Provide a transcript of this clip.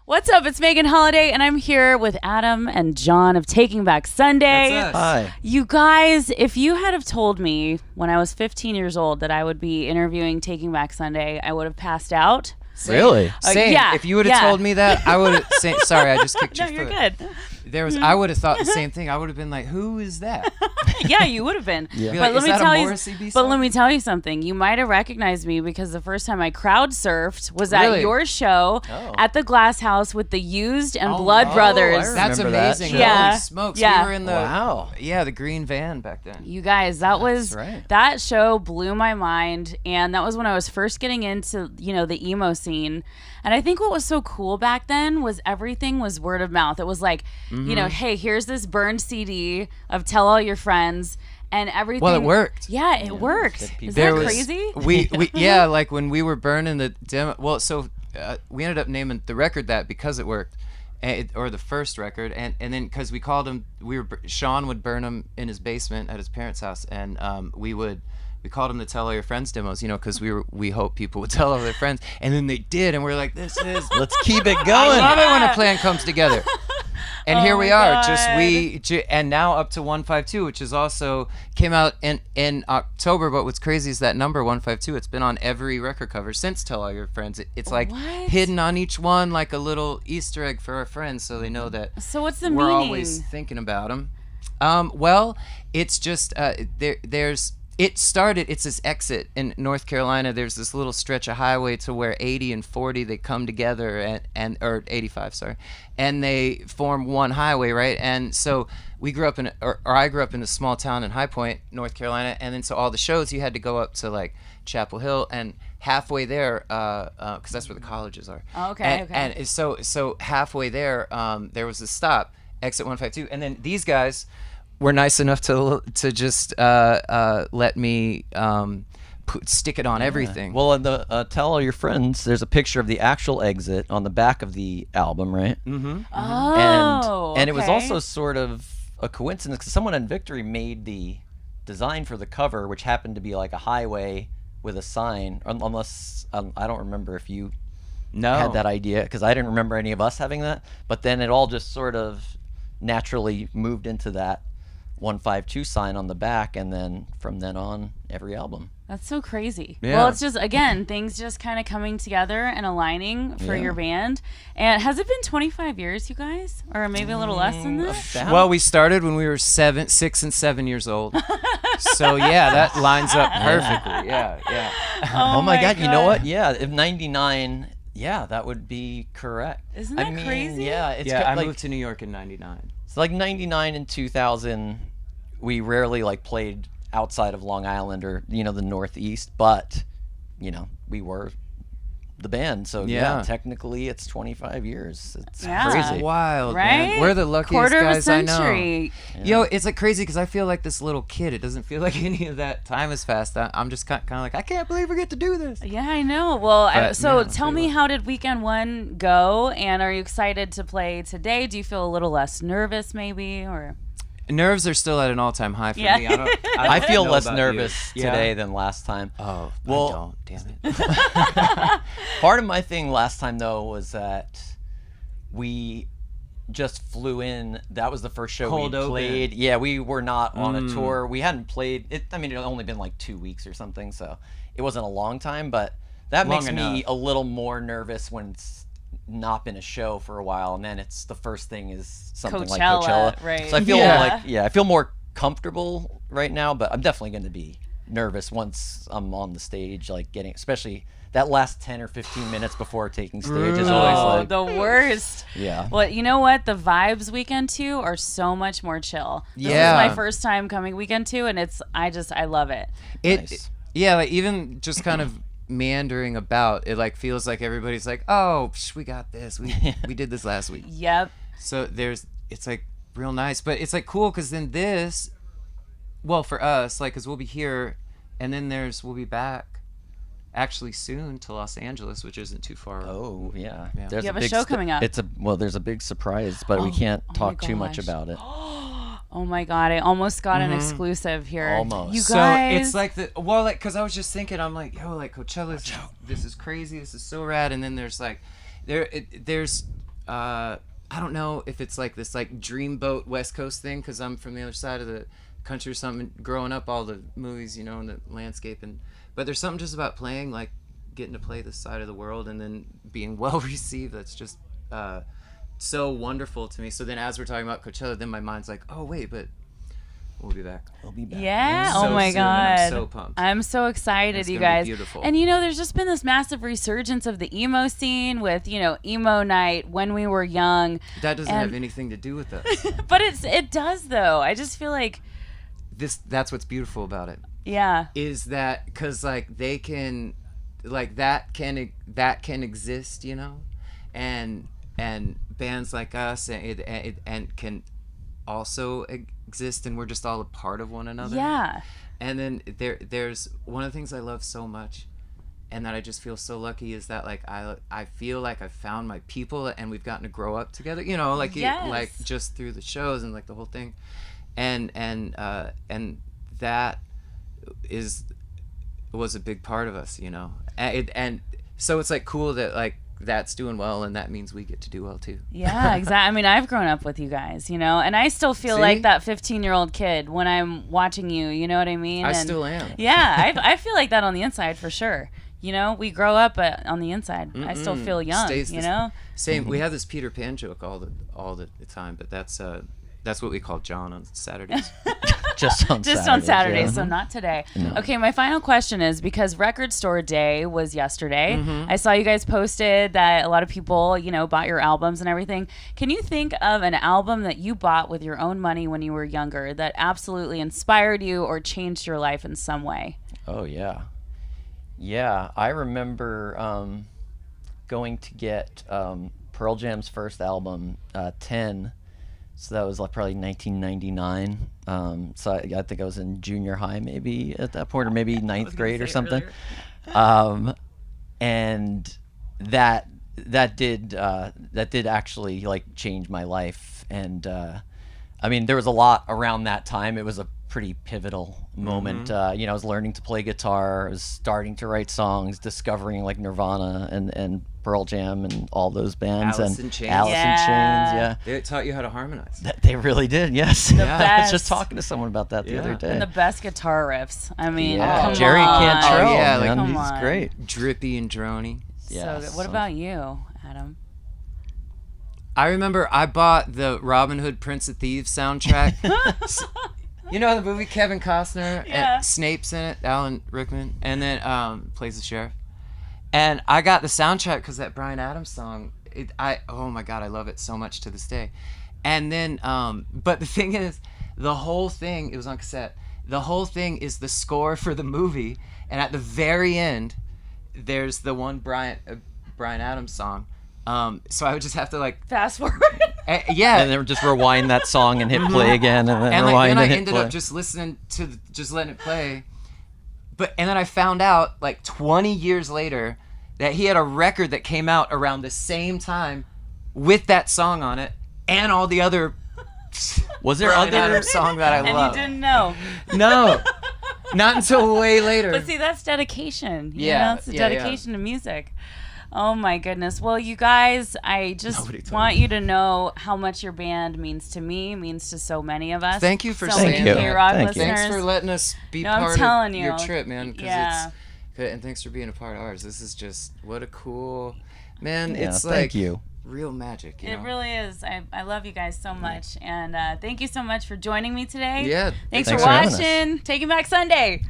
What's up? It's Megan Holiday, and I'm here with Adam and John of Taking Back Sunday. That's us. Hi. You guys, if you had have told me when I was 15 years old that I would be interviewing Taking Back Sunday, I would have passed out. Really? Same. Yeah, If you would have told me that, I would have. Sorry, I just kicked No, your you're foot. good. I would have thought the same thing. I would have been like, "Who is that?" Yeah, you would have been. Yeah. Be But like, let "Is me that a tell you. Morrissey B-side?" But let me tell you something. You might have recognized me because the first time I crowd surfed was at Really? your show Oh. at the Glass House with the Used and Oh, Blood oh, Brothers. I That's remember that amazing. show. Yeah. Holy smokes. Yeah. We were in the Wow. the green van back then. You guys, That's right. that show blew my mind, and that was when I was first getting into, the emo scene. And I think what was so cool back then was everything was word of mouth. It was like, hey, here's this burned CD of Tell All Your Friends, and everything. Well, it worked. Yeah, it worked. Good people. Is There that was- crazy? We like when we were burning the demo. Well, so we ended up naming the record that because it worked, or the first record, and then because we called him, Sean would burn them in his basement at his parents' house, and we called them the Tell All Your Friends demos, because we hope people would tell all their friends, and then they did, and we're like, this is. Let's keep it I going. love it when a plan comes together. And here we are, God. and now up to 152, which is also came out in October. But what's crazy is that number 152. It's been on every record cover since Tell All Your Friends. It's like What? hidden on each one, like a little Easter egg for our friends, so they know that So what's the we're meaning? always thinking about them. Well, it's just there's. It started. It's this exit in North Carolina. There's this little stretch of highway to where 80 and 40 they come together, or 85, sorry, and they form one highway, right? And so we grew up or I grew up in a small town in High Point, North Carolina, and then so all the shows you had to go up to like Chapel Hill, and halfway there, because that's where the colleges are. Oh, okay, And, okay. and so halfway there, there was a stop, exit 152, and then these guys were nice enough to just let me stick it on everything. Well, in the Tell All Your Friends, there's a picture of the actual exit on the back of the album, right? Mm-hmm. Oh, And it was okay. also sort of a coincidence because someone on Victory made the design for the cover, which happened to be like a highway with a sign. Unless I don't remember if you had that idea, because I didn't remember any of us having that. But then it all just sort of naturally moved into that 152 sign on the back, and then from then on, every album. That's so crazy. Yeah. Well, it's just, again, things just kind of coming together and aligning for Yeah. your band. And has it been 25 years, you guys? Or maybe a little less than that? Well, we started when we were 6 and 7 years old. So yeah, that lines up perfectly. Yeah. Oh my God, you know what? Yeah, if 99, yeah, that would be correct. Isn't that crazy? Yeah, it's Yeah, I like, moved to New York in '99. it's like 99 and 2000, we rarely like played outside of Long Island or, the Northeast, but, we were the band. So yeah, Yeah. technically it's 25 years. It's Yeah. crazy. Wild, Right? man. We're the luckiest Quarter of a guys I know. century. Yo, it's like crazy because I feel like this little kid. It doesn't feel like any of that time has passed. I'm just kind of like, I can't believe we get to do this. Yeah, I know. Well, But, so man, tell me, how did weekend one go? And are you excited to play today? Do you feel a little less nervous, maybe? Or Nerves are still at an all-time high for Yeah. me. I I don't feel know less about nervous you. today Yeah. than last time. Oh, Well- I don't. Damn it. Part of my thing last time, though, was that we just flew in. That was the first show Cold we open. played. Yeah, we were not on a tour. We hadn't played it. I mean, it had only been like 2 weeks or something, so it wasn't a long time. But that Long makes me enough. a little more nervous when it's not been a show for a while, and then it's the first thing is something like Coachella, Coachella. right. So I feel Yeah. I feel more comfortable right now, but I'm definitely going to be nervous once I'm on the stage, like especially that last 10 or 15 minutes before taking stage is always oh, like, the worst. yeah. Well, you know what? The vibes weekend two are so much more chill. This Yeah. is my first time coming weekend two, and I love it. Nice. Yeah, like even just kind of meandering about, it like feels like everybody's like, oh, we got this. We did this last week. Yep. So it's like real nice, but it's like cool because then well, for us, like, because we'll be here, and then we'll be back actually soon to Los Angeles, which isn't too far. Oh yeah. Yeah. There's You have a big show coming up. There's a big surprise, but we can't my talk too much gosh. about it. Oh my God, I almost got an exclusive here. Almost. You So guys. it's like because I was just thinking, I'm like, yo, like Coachella's, this is crazy, this is so rad, and then there's like, there's I don't know if it's like this like dreamboat West Coast thing because I'm from the other side of the country or something. Growing up, all the movies, you know, and the landscape, but there's something just about playing, like getting to play this side of the world and then being well received. That's just so wonderful to me. So then, as we're talking about Coachella, then my mind's like, oh wait, but we'll be back. We'll be back. Yeah. So Oh my soon, and God. I'm so pumped. I'm so excited, It's you gonna be guys. beautiful. And you know, there's just been this massive resurgence of the emo scene with, you know, emo night when we were young. That doesn't And- have anything to do with us. But it does though. I just feel like, That's what's beautiful about it. yeah. Is that because like they can, like that can exist, you know, and bands like us and can also exist, and we're just all a part of one another. Yeah. And then there's one of the things I love so much, and that I just feel so lucky is that like I feel like I found my people and we've gotten to grow up together, you know, like Yes. like just through the shows and like the whole thing, and that was a big part of us, you know, and so it's like cool that like that's doing well, and that means we get to do well too. Yeah, exactly. I mean, I've grown up with you guys, you know, and I still feel See? like that 15-year-old kid when I'm watching you, you know what I mean? I And still am. yeah, I feel like that on the inside for sure. You know, we grow up, but on the inside, I still feel young, Stays you the know? Same. We have this Peter Pan joke all the time, but that's what we call John on Saturdays. Just on Saturdays, yeah. so not today. Okay, my final question is, because Record Store Day was yesterday, I saw you guys posted that a lot of people, you know, bought your albums and everything. Can you think of an album that you bought with your own money when you were younger that absolutely inspired you or changed your life in some way? Oh yeah, yeah. I remember going to get Pearl Jam's first album, 10. So that was like probably 1999. So I think I was in junior high maybe at that point, or maybe ninth grade or something. And that did actually like change my life. And I mean, there was a lot around that time. It was a pretty pivotal moment. You know, I was learning to play guitar. I was starting to write songs, discovering like Nirvana and Pearl Jam and all those bands. Alice and in Chains. Alice in Chains, yeah. They taught you how to harmonize. They really did, yes. I was best. just talking to someone about that the other day. And the best guitar riffs. I mean, yeah, come Jerry on. Cantrell, Oh, yeah, man, like- he's Come on. great. Drippy and drony. Yeah, So good. What so- about you, Adam? I remember I bought the Robin Hood Prince of Thieves soundtrack. You know the movie, Kevin Costner Yeah. and Snape's in it, Alan Rickman, and then plays the sheriff. And I got the soundtrack because that Bryan Adams song, oh my God, I love it so much to this day. And then, but the thing is, the whole thing, it was on cassette, the whole thing is the score for the movie, and at the very end, there's the one Bryan Adams song. So I would just have to like, Fast forward. yeah. And then just rewind that song and hit play again, and then And like, rewind then I and hit ended play. up just listening to just letting it play, and then I found out like 20 years later that he had a record that came out around the same time with that song on it and all the other Was there Bryan other Adams song that I And love. you didn't know. No, not until way later. But see, that's dedication. You Yeah, know? It's a yeah, dedication to music. Oh my goodness. Well, you guys, I just Nobody told want me. you to know how much your band means to me, means to so many of us. Thank you for so saying many that. KROQ Thank you. listeners. Thanks for letting us be No, I'm part telling of you. your trip, man. Because Yeah. and thanks for being a part of ours. This is just what a cool, man. Yeah, it's thank like you. real magic. You It know? really is. I love you guys so much. And thank you so much for joining me today. Yeah. Thanks Thanks for for having us. watching. Taking Back Sunday.